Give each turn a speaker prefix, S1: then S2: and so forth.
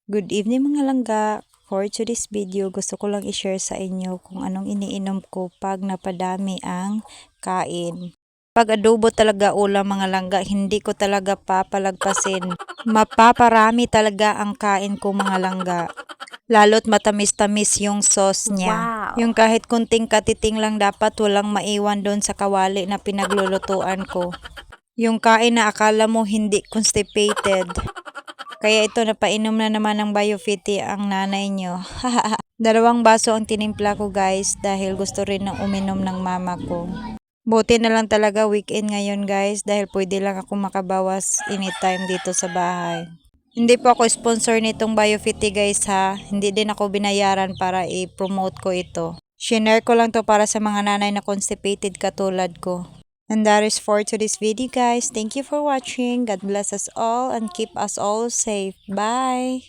S1: Good evening mga langga. For today's video, gusto ko lang i-share sa inyo kung anong iniinom ko pag napadami ang kain. Pag adobo talaga ulam mga langga, hindi ko talaga papalagpasin. Mapaparami talaga ang kain ko mga langga. Lalo't matamis-tamis yung sauce niya.
S2: Wow!
S1: Yung kahit kunting katiting lang dapat walang maiwan doon sa kawali na pinaglulutuan ko. Yung kain na akala mo hindi constipated. Kaya ito, napainom na naman ng Biofiti ang nanay nyo. 2 baso ang tinimpla ko guys dahil gusto rin ng uminom ng mama ko. Buti na lang talaga weekend ngayon guys dahil pwede lang ako makabawas anytime dito sa bahay. Hindi po ako sponsor nitong Biofiti guys ha. Hindi din ako binayaran para i-promote ko ito. Shinare ko lang to para sa mga nanay na constipated katulad ko. And that is for today's video guys. Thank you for watching. God bless us all and keep us all safe. Bye!